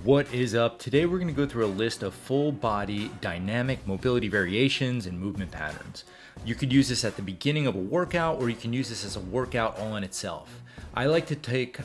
What is up? Today we're going to go through a list of full body dynamic mobility variations and movement patterns. You could use this at the beginning of a workout, or you can use this as a workout all in itself. I like to take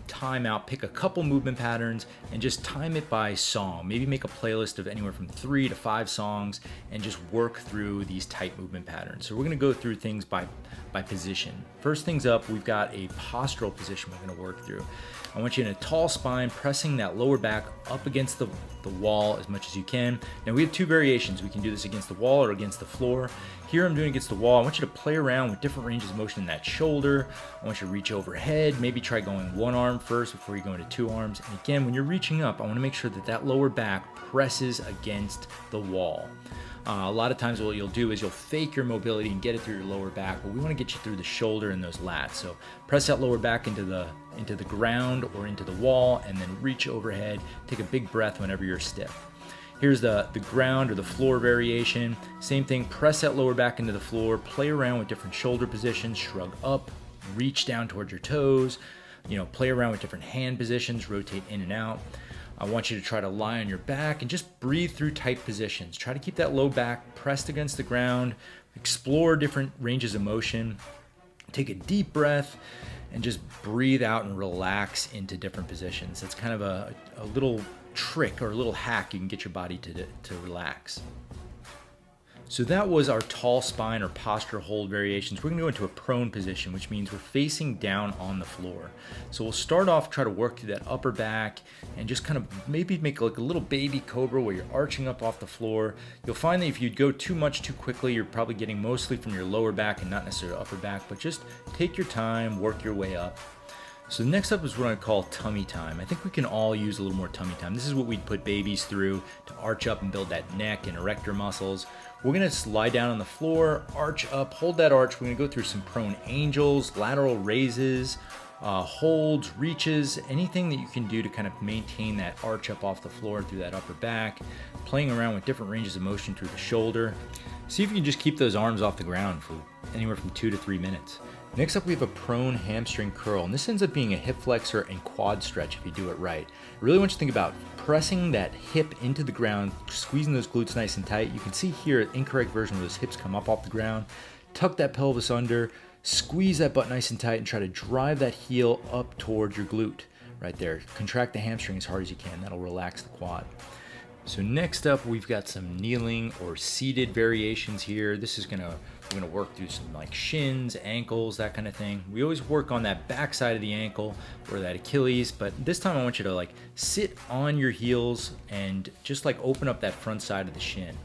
time out, pick a couple movement patterns, and just time it by song. Maybe make a playlist of anywhere from 3 to 5 songs and just work through these tight movement patterns. So we're going to go through things by position. First things up, we've got a postural position we're going to work through. I want you in a tall spine, pressing that lower back up against the wall as much as you can. Now we have 2 variations. We can do this against the wall or against the floor. Here I'm doing it against the wall. I want you to play around with different ranges of motion in that shoulder. I want you to reach overhead, maybe try going one arm first before you go into 2 arms. And again, when you're reaching up, I want to make sure that that lower back presses against the wall. A lot of times what you'll do is you'll fake your mobility and get it through your lower back, but we want to get you through the shoulder and those lats. So press that lower back into the ground or into the wall, and then reach overhead. Take a big breath whenever you're stiff. Here's the ground or the floor variation. Same thing, press that lower back into the floor, play around with different shoulder positions, shrug up, reach down towards your toes, play around with different hand positions, rotate in and out. I want you to try to lie on your back and just breathe through tight positions. Try to keep that low back pressed against the ground, explore different ranges of motion, take a deep breath, and just breathe out and relax into different positions. That's kind of a little trick or a little hack you can get your body to relax. So that was our tall spine or posture hold variations. We're gonna go into a prone position, which means we're facing down on the floor. So we'll start off, try to work through that upper back and just kind of maybe make like a little baby cobra where you're arching up off the floor. You'll find that if you go too much too quickly, you're probably getting mostly from your lower back and not necessarily upper back, but just take your time, work your way up. So next up is what I call tummy time. I think we can all use a little more tummy time. This is what we'd put babies through to arch up and build that neck and erector muscles. We're gonna lie down on the floor, arch up, hold that arch. We're gonna go through some prone angels, lateral raises, holds, reaches, anything that you can do to kind of maintain that arch up off the floor through that upper back, playing around with different ranges of motion through the shoulder. See if you can just keep those arms off the ground for anywhere from 2 to 3 minutes. Next up, we have a prone hamstring curl, and this ends up being a hip flexor and quad stretch if you do it right. I really want you to think about pressing that hip into the ground, squeezing those glutes nice and tight. You can see here an incorrect version where those hips come up off the ground. Tuck that pelvis under, squeeze that butt nice and tight, and try to drive that heel up towards your glute right there. Contract the hamstring as hard as you can. That'll relax the quad. So next up, we've got some kneeling or seated variations here. We're gonna work through some like shins, ankles, that kind of thing. We always work on that back side of the ankle or that Achilles, but this time I want you to like sit on your heels and just like open up that front side of the shin.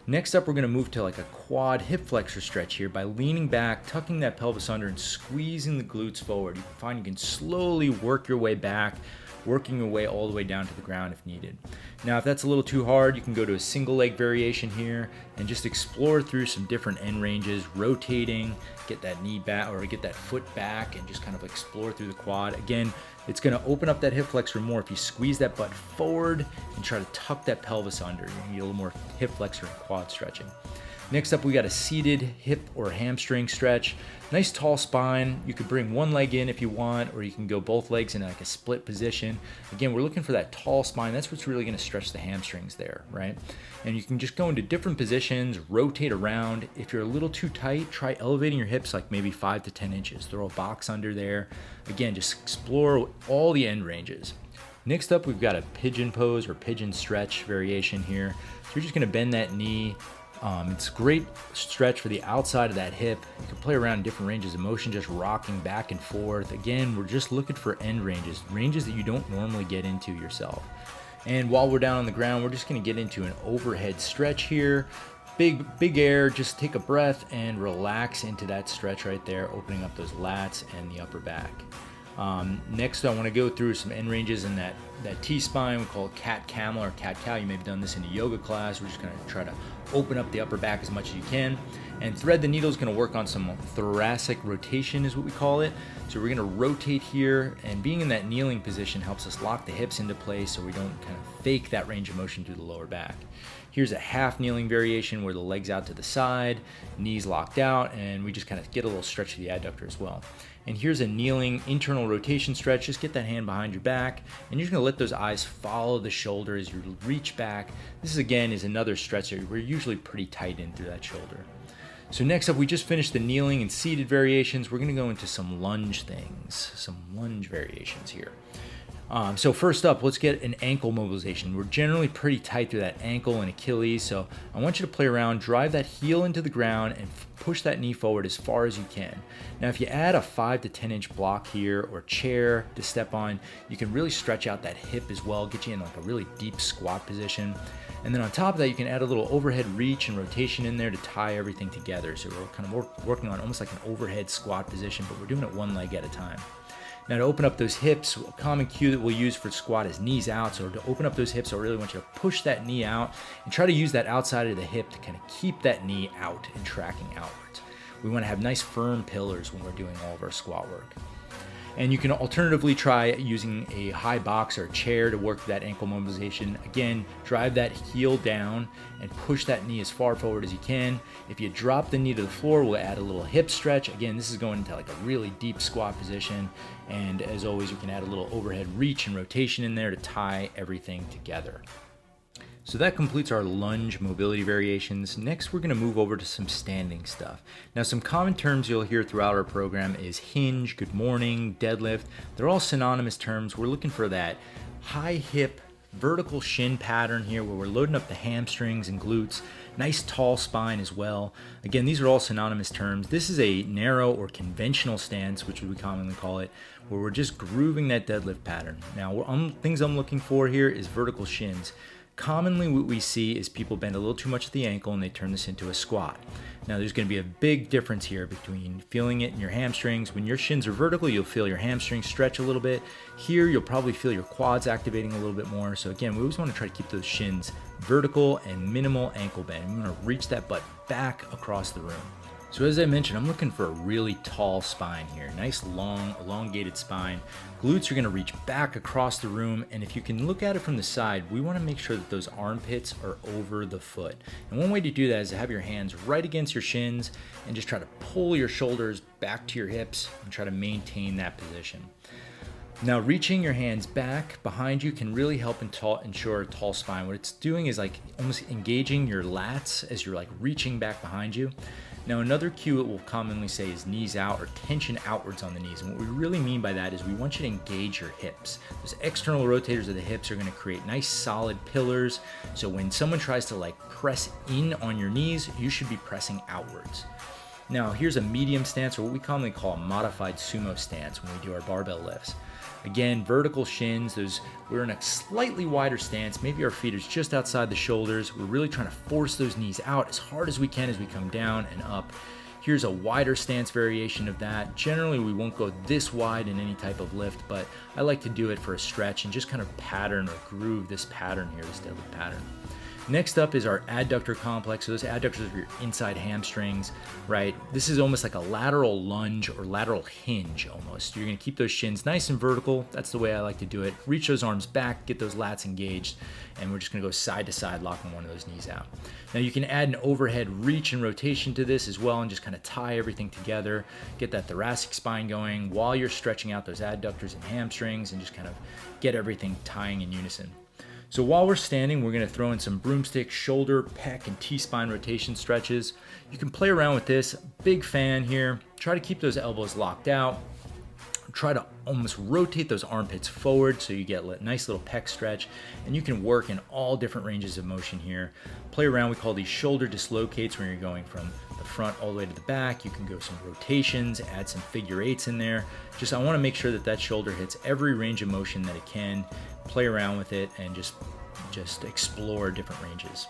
Next up, we're gonna move to like a quad hip flexor stretch here by leaning back, tucking that pelvis under and squeezing the glutes forward. You can find you can slowly work your way back, working your way all the way down to the ground if needed. Now, if that's a little too hard, you can go to a single leg variation here and just explore through some different end ranges, rotating, get that knee back or get that foot back and just kind of explore through the quad. Again, it's gonna open up that hip flexor more if you squeeze that butt forward and try to tuck that pelvis under. You're gonna get a little more hip flexor and quad stretching. Next up, we got a seated hip or hamstring stretch. Nice tall spine. You could bring one leg in if you want, or you can go both legs in like a split position. Again, we're looking for that tall spine. That's what's really gonna stretch the hamstrings there, right? And you can just go into different positions, rotate around. If you're a little too tight, try elevating your hips like maybe 5 to 10 inches. Throw a box under there. Again, just explore all the end ranges. Next up, we've got a pigeon pose or pigeon stretch variation here. So you're just gonna bend that knee. It's a great stretch for the outside of that hip. You can play around in different ranges of motion, just rocking back and forth. Again, we're just looking for end ranges that you don't normally get into yourself. And while we're down on the ground, we're just gonna get into an overhead stretch here. Big air, just take a breath and relax into that stretch right there, opening up those lats and the upper back. Next, I want to go through some end ranges in that T-spine. We call it cat camel or cat cow. You may have done this in a yoga class. We're just going to try to open up the upper back as much as you can. And thread the needle is going to work on some thoracic rotation is what we call it. So we're going to rotate here, and being in that kneeling position helps us lock the hips into place so we don't kind of fake that range of motion through the lower back. Here's a half kneeling variation where the legs out to the side, knees locked out, and we just kind of get a little stretch of the adductor as well. And here's a kneeling internal rotation stretch. Just get that hand behind your back, and you're just gonna let those eyes follow the shoulder as you reach back. This again is another stretch that we're usually pretty tight in through that shoulder. So next up, we just finished the kneeling and seated variations. We're gonna go into some lunge things, some lunge variations here. So first up, let's get an ankle mobilization. We're generally pretty tight through that ankle and Achilles, so I want you to play around, drive that heel into the ground, and push that knee forward as far as you can. Now, if you add a 5 to 10 inch block here or chair to step on, you can really stretch out that hip as well, get you in like a really deep squat position. And then on top of that, you can add a little overhead reach and rotation in there to tie everything together. So we're kind of working on almost like an overhead squat position, but we're doing it one leg at a time. Now to open up those hips, a common cue that we'll use for squat is knees out. So to open up those hips, I really want you to push that knee out and try to use that outside of the hip to kind of keep that knee out and tracking outwards. We want to have nice firm pillars when we're doing all of our squat work. And you can alternatively try using a high box or a chair to work that ankle mobilization. Again, drive that heel down and push that knee as far forward as you can. If you drop the knee to the floor, we'll add a little hip stretch. Again, this is going into like a really deep squat position. And as always, you can add a little overhead reach and rotation in there to tie everything together. So that completes our lunge mobility variations. Next, we're gonna move over to some standing stuff. Now, some common terms you'll hear throughout our program is hinge, good morning, deadlift. They're all synonymous terms. We're looking for that high hip, vertical shin pattern here where we're loading up the hamstrings and glutes. Nice tall spine as well. Again, these are all synonymous terms. This is a narrow or conventional stance, which we commonly call it, where we're just grooving that deadlift pattern. Now, things I'm looking for here is vertical shins. Commonly what we see is people bend a little too much at the ankle and they turn this into a squat. Now there's going to be a big difference here between feeling it in your hamstrings. When your shins are vertical, you'll feel your hamstrings stretch a little bit. Here, you'll probably feel your quads activating a little bit more. So again, we always want to try to keep those shins vertical and minimal ankle bend. We want to reach that butt back across the room. So as I mentioned, I'm looking for a really tall spine here. Nice, long, elongated spine. Glutes are gonna reach back across the room, and if you can look at it from the side, we wanna make sure that those armpits are over the foot. And one way to do that is to have your hands right against your shins and just try to pull your shoulders back to your hips and try to maintain that position. Now, reaching your hands back behind you can really help ensure a tall spine. What it's doing is like almost engaging your lats as you're like reaching back behind you. Now, another cue it will commonly say is knees out or tension outwards on the knees. And what we really mean by that is we want you to engage your hips. Those external rotators of the hips are gonna create nice solid pillars. So when someone tries to like press in on your knees, you should be pressing outwards. Now, here's a medium stance, or what we commonly call a modified sumo stance when we do our barbell lifts. Again, vertical shins, we're in a slightly wider stance. Maybe our feet are just outside the shoulders. We're really trying to force those knees out as hard as we can as we come down and up. Here's a wider stance variation of that. Generally, we won't go this wide in any type of lift, but I like to do it for a stretch and just kind of pattern or groove this pattern here, this deadlift pattern. Next up is our adductor complex. So those adductors are your inside hamstrings, right? This is almost like a lateral lunge or lateral hinge almost. You're gonna keep those shins nice and vertical. That's the way I like to do it. Reach those arms back, get those lats engaged, and we're just gonna go side to side, locking one of those knees out. Now you can add an overhead reach and rotation to this as well and just kind of tie everything together, get that thoracic spine going while you're stretching out those adductors and hamstrings and just kind of get everything tying in unison. So while we're standing, we're gonna throw in some broomstick, shoulder, pec, and T-spine rotation stretches. You can play around with this. Big fan here. Try to keep those elbows locked out. Try to almost rotate those armpits forward so you get a nice little pec stretch, and you can work in all different ranges of motion here. Play around, we call these shoulder dislocates when you're going from the front all the way to the back. You can go some rotations, add some figure eights in there. I wanna make sure that that shoulder hits every range of motion that it can. Play around with it and just explore different ranges.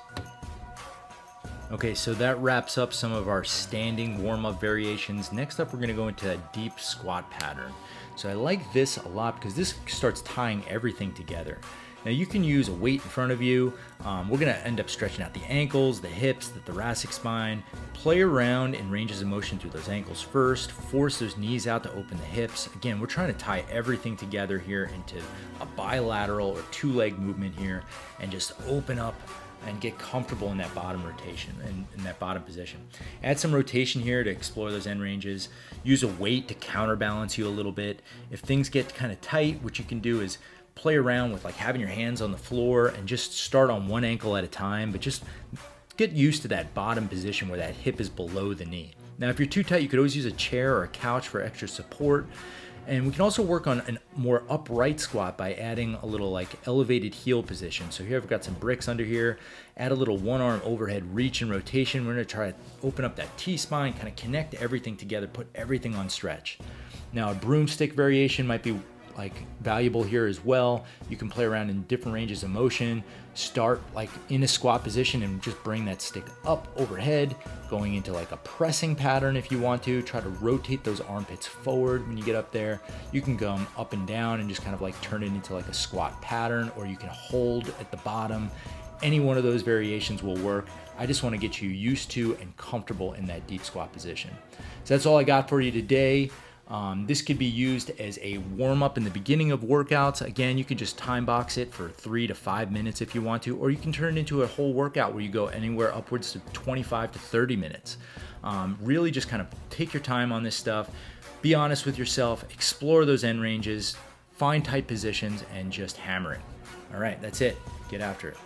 Okay, so that wraps up some of our standing warm-up variations. Next up, we're gonna go into a deep squat pattern. So I like this a lot because this starts tying everything together. Now you can use a weight in front of you. We're gonna end up stretching out the ankles, the hips, the thoracic spine. Play around in ranges of motion through those ankles first. Force those knees out to open the hips. Again, we're trying to tie everything together here into a bilateral or two-leg movement here and just open up and get comfortable in that bottom rotation and in that bottom position. Add some rotation here to explore those end ranges. Use a weight to counterbalance you a little bit. If things get kind of tight, what you can do is play around with like having your hands on the floor and just start on one ankle at a time, but just get used to that bottom position where that hip is below the knee. Now, if you're too tight, you could always use a chair or a couch for extra support. And we can also work on a more upright squat by adding a little like elevated heel position. So here I've got some bricks under here. Add a little one arm overhead reach and rotation. We're gonna try to open up that T-spine, kind of connect everything together, put everything on stretch. Now a broomstick variation might be like valuable here as well. You can play around in different ranges of motion. Start like in a squat position and just bring that stick up overhead, going into like a pressing pattern if you want to. Try to rotate those armpits forward when you get up there. You can go up and down and just kind of like turn it into like a squat pattern, or you can hold at the bottom. Any one of those variations will work. I just want to get you used to and comfortable in that deep squat position. So that's all I got for you today. This could be used as a warm-up in the beginning of workouts. Again, you can just time box it for 3 to 5 minutes if you want to, or you can turn it into a whole workout where you go anywhere upwards to 25 to 30 minutes. Really just kind of take your time on this stuff, be honest with yourself, explore those end ranges, find tight positions, and just hammer it. All right, that's it. Get after it.